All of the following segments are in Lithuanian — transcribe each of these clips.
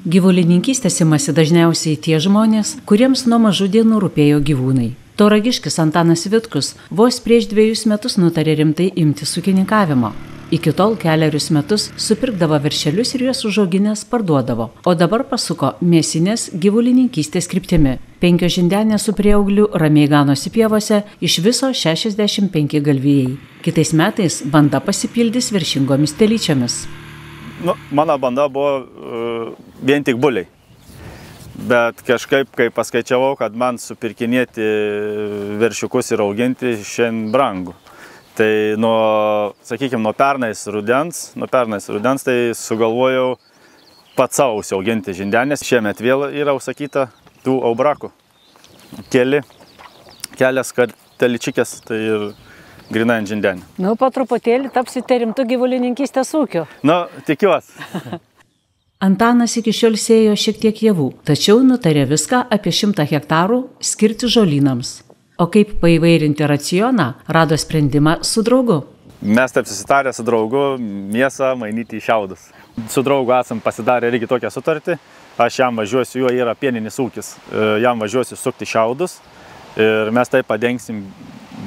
Gyvulininkystės imasi dažniausiai tie žmonės, kuriems nuo mažų dienų rūpėjo gyvūnai. Tauragiškis Antanas Vitkus vos prieš 2 metus nutarė rimtai imtis ūkininkavimo. Iki tol kelerius metus supirkdavo veršelius ir juos užauginęs parduodavo, o dabar pasuko mėsinės gyvulininkystės kryptimi. 5 žindenės su prieaugliu ramiai ganosi pievose, iš viso 65 galvijai. Kitais metais banda pasipildys veršingomis telyčiomis. Mano banda buvo vien tik buliai. Bet kažkaip, kai paskaičiavau, kad man supirkinėti veršiukus ir auginti šiandien brangu. Tai nuo pernais rudens tai sugalvojau pats savo užsiauginti žindenės. Šiemet vėl yra užsakyta tų aubrakų. Kelias telyčikės, tai ir grina ant žindenį. Po truputėlį tapsite rimtų gyvulininkystės ūkių. Tikiuosi. Antanas iki šiol sėjo šiek tiek javų, tačiau nutarė viską apie 100 hektarų skirti žolynams. O kaip paįvairinti racioną, rado sprendimą su draugu. Mes taip susitarę su draugu mėsą mainyti į šiaudus. Su draugu esam pasidarę irgi tokią sutartį. Aš jam važiuosiu, jo yra pieninis ūkis, jam važiuosiu sukti šiaudus ir mes taip padengsim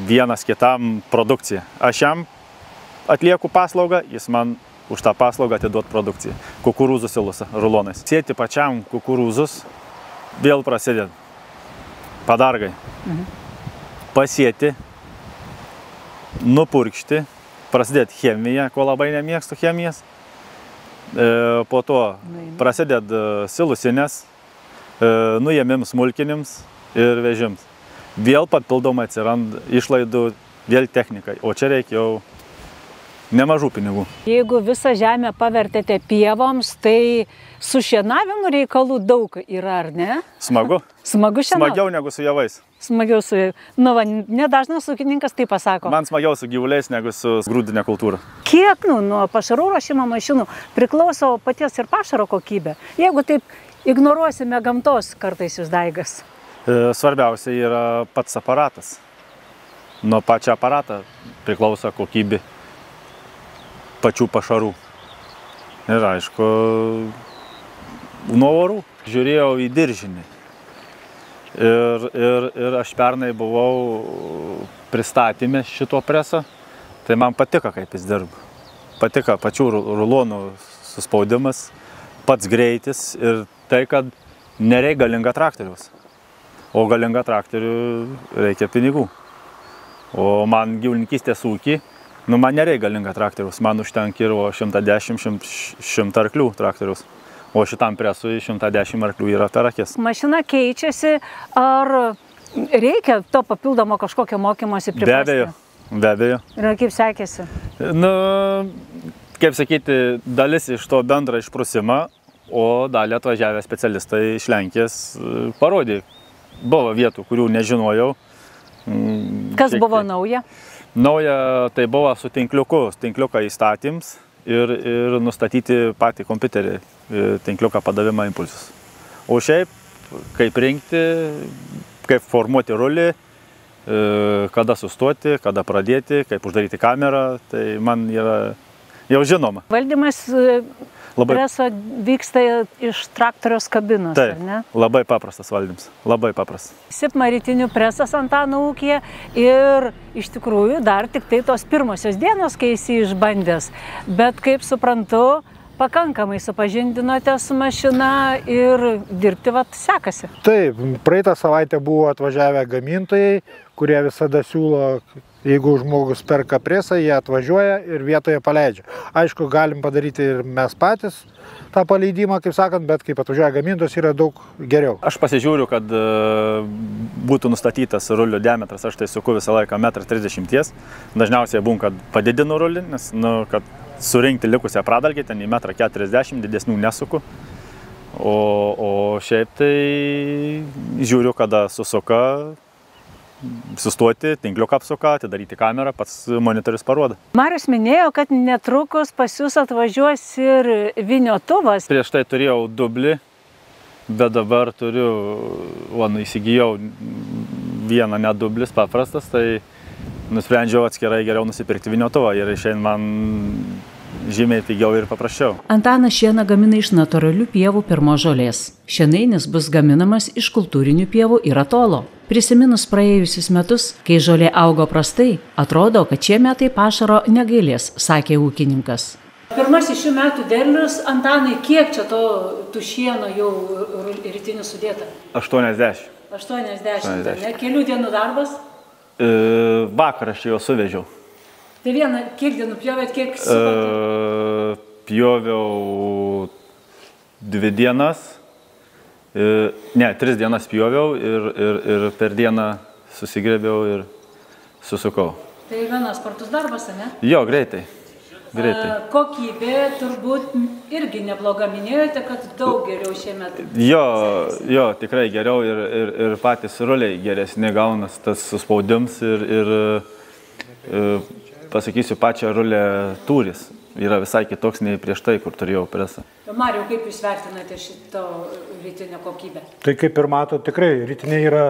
vienas kitam produkciją. Aš jam atlieku paslaugą, jis man už tą paslaugą atiduot produkciją. Kukurūzų silose, rulonais. Sėti pačiam kukurūzus vėl prasideda. Padargai. Pasėti, nupurkšti, prasidėti chemiją, ko labai nemėgstu chemijas. Po to prasideda silusinės, nuėmim smulkinims ir vežims. Vėl papildomai atsiranda išlaidų, vėl technikai, o čia reikia jau nemažų pinigų. Jeigu visą žemę pavertėte pievoms, tai su šienavimu reikalų daug yra, ar ne? Smagu. Smagu šienauti? Smagiau negu su javais. Smagiau su javais. Nedažnas ūkininkas tai pasako. Man smagiau su gyvuliais negu su grūdinė kultūra. Kiek nuo pašarų ruošimo mašinų priklauso paties ir pašaro kokybė? Jeigu taip ignoruosime gamtos kartais išdaigas. Svarbiausia yra pats aparatas. Nuo pačio aparatą priklauso kokybė pačių pašarų. Ir aišku, nuo orų. Žiūrėjau į diržinį. Ir aš pernai buvau pristatyme šito preso. Tai man patiko, kaip jis dirba. Patiko pačių rulonų suspaudimas, pats greitis ir tai, kad nereikia galinga traktoriaus. O galinga traktorių reikia pinigų. O man gyvulininkystės ūkį, man nereikia galinga traktoriaus, man užtenka ir 110-100 arklių traktoriaus. O šitam presui 110 arklių yra per akis. Mašina keičiasi, ar reikia to papildomo kažkokio mokymosi priprasti? Be abejo. Ir kaip sekėsi? Kaip sakyti, dalis iš to bendrą išprusimą, o dalį atvažiavę specialistai iš Lenkijos parodė. Buvo vietų, kurių nežinojau. Kas buvo nauja? Nauja tai buvo su tinkliuku, tinkliuką įstatyms ir nustatyti patį kompiuterį, tinkliuką padavimą impulsus. O šiaip, kaip rinkti, kaip formuoti rulį, kada sustoti, kada pradėti, kaip uždaryti kamerą, tai man yra jau žinoma. Valdymas preso vyksta iš traktoriaus kabinos, ar ne? Taip, labai paprastas valdymas, labai paprastas. Sipma rytinių presas Antano ūkyje ir iš tikrųjų dar tik tai tos pirmosios dienos, kai esi išbandęs. Bet kaip suprantu, pakankamai supažindinote su mašina ir dirbti sekasi. Taip, praeitą savaitę buvo atvažiavę gamintojai, kurie visada siūlo, jeigu žmogus perka presą, jie atvažiuoja ir vietoje paleidžia. Aišku, galim padaryti ir mes patys tą paleidimą, kaip sakant, bet kaip atvažiuoja gamintojas, yra daug geriau. Aš pasižiūriu, kad būtų nustatytas rulio diametras, aš tai suku visą laiką 1,30 m. Dažniausiai būn, kad padidinu rulį, nes kad surinkti likusią pradalgį, ten į 1,40 m, didesnių nesuku. O šiaip tai žiūriu, kada susuka, sustoti, tinkliuką apsuka, atidaryti kamerą, pats monitorius parodo. Marius minėjo, kad netrukus pas jūs atvažiuos ir vyniotuvas. Prieš tai turėjau dublį, bet dabar įsigijau vieną nedublis paprastas, tai nusprendžiau atskirai geriau nusipirkti vyniotuvą ir šiandien man žymiai pigiau ir paprasčiau. Antanas šieną gamina iš natūralių pievų pirmos žolės. Šienainis bus gaminamas iš kultūrinių pievų ir atolo. Prisiminus praėjusius metus, kai žolė augo prastai, atrodo, kad šie metai pašaro negailės, sakė ūkininkas. Pirmasis šių metų derlius, Antanai, kiek čia tų šieno jau rytinių sudėta? 80. 80. Ne? Kelių dienų darbas? Vakar aš jau suvežiau. Tai vieną, kiek dienų pjovėt, kiek sukote? Pjoviau 2 dienas, 3 dienas pjoviau ir per dieną susigrėbiau ir susukau. Tai vienas spartus darbas, ne? Jo, greitai. Kokybė turbūt irgi nebloga, minėjote, kad daug geriau šiemet. Jo, tikrai geriau ir patys ruliai geresni gaunas tas suspaudims ir pasakysiu, pačią rulę tūris yra visai kitoks nei prieš tai, kur turėjau presą. Mariau, kaip jūs vertinate šito rytinę kokybę? Tai kaip ir matote, tikrai rytiniai yra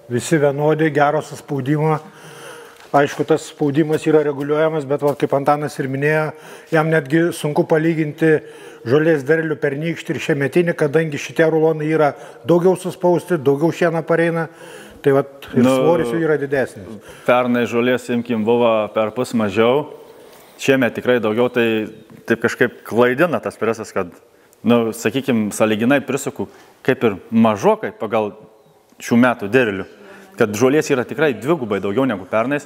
visi vienodi, gero suspaudimo. Aišku, tas spaudimas yra reguliuojamas, bet kaip Antanas ir minėjo, jam netgi sunku palyginti žolės derlių pernykštį ir šiemetinį, kadangi šitie rulonai yra daugiau suspausti, daugiau šieną pareina, tai ir svoris jų yra didesnis. Pernai žolės, imkim, buvo perpus mažiau, šiemet tikrai daugiau, tai taip kažkaip klaidina tas presas, kad, sakykim, sąlyginai prisuku kaip ir mažokai pagal šių metų derlių. Kad žolės yra tikrai dvigubai daugiau negu pernais,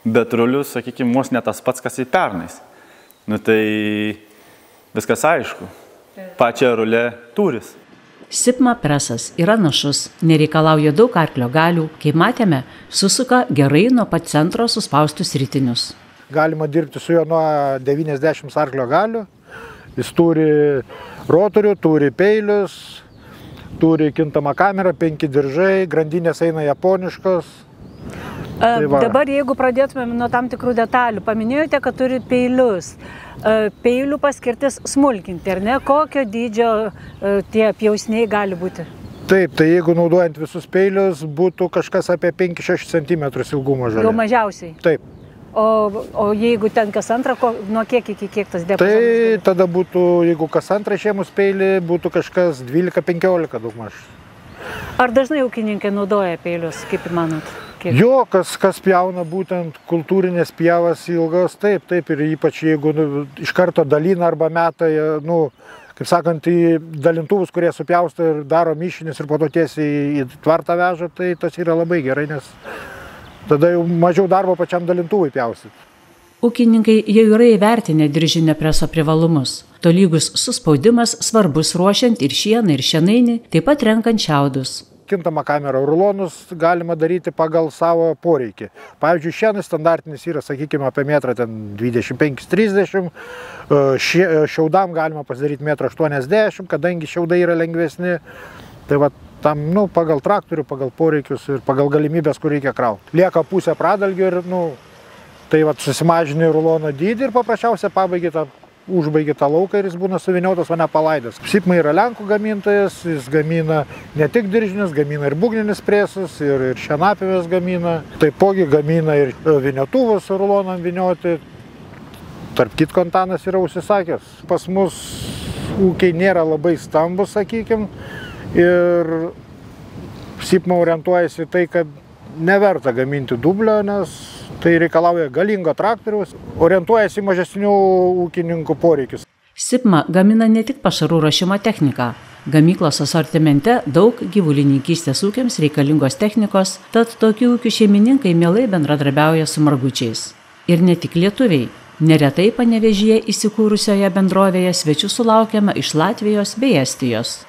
bet rulius, sakykime, vos ne tas pats, kas į pernais. Tai viskas aišku. Pačia rulė tūris. Sipma presas yra našus, nereikalauja daug arklio galių, kaip matėme, susuka gerai nuo pat centro suspaustus rytinius. Galima dirbti su juo nuo 90 arklio galių. Jis turi rotorių, turi peilius, turi kintamą kamerą, 5 diržai, grandinės eina japoniškos. Dabar, jeigu pradėtumėm nuo tam tikrų detalių, paminėjote, kad turi peilius. Peilių paskirtis smulkinti, ar ne? Kokio dydžio tie pjausniai gali būti? Taip, tai jeigu naudojant visus peilius, būtų kažkas apie 5-6 cm ilgumo žolė. Jau mažiausiai? Taip. O jeigu ten kas antrą, nuo kiek iki kiek tas diapazonas? Tai tada būtų, jeigu kas antrą šėmus peilį, būtų kažkas 12-15 daugmaž. Ar dažnai ūkininkai naudoja peilius, kaip manot? Jo, kas pjauna būtent kultūrinės pievas ilgas, taip, ir ypač jeigu iš karto dalina arba meta, kaip sakant, į dalintuvus, kurie supjausto ir daro mišinius ir po to tiesiai į tvartą veža, tai tas yra labai gerai, nes tada jau mažiau darbo pačiam dalintuvui pjausit. Ūkininkai jau yra įvertinę diržinio preso privalumus. Tolygus suspaudimas svarbus ruošiant ir šieną, ir šienainį, taip pat renkant šiaudus. Kintamą kamerą rulonus galima daryti pagal savo poreikį. Pavyzdžiui, šienas standartinis yra, sakykime, apie 1,25–30 m. Šiaudam galima pasidaryti 1,80 m, kadangi šiaudai yra lengvesni. Tai tam, pagal traktorių, pagal poreikius ir pagal galimybės, kur reikia krauti. Lieka pusė pradalgio ir, tai susimažini rulono dydį ir paprasčiausia užbaigi tą lauką ir jis būna suviniotas, o ne palaidas. Sipma yra Lenkų gamintojas, jis gamina ne tik diržinius, gamina ir būgninis presus, ir šienapėves gamina. Taipogi gamina ir viniotuvus rulonam vinioti. Tarp kitko, Antanas yra užsisakęs. Pas mus ūkiai nėra labai stambus, sakykim, ir Sipma orientuojasi tai, kad neverta gaminti dublio, nes tai reikalauja galingo traktoriaus, orientuojasi į mažesnių ūkininkų poreikius. Sipma gamina ne tik pašarų ruošimo techniką. Gamyklos asortimente daug gyvulininkystės ūkiams reikalingos technikos, tad tokių ūkių šeimininkai mielai bendradarbiauja su margučiais. Ir ne tik lietuviai. Neretai Panevėžyje įsikūrusioje bendrovėje svečių sulaukiama iš Latvijos bei Estijos.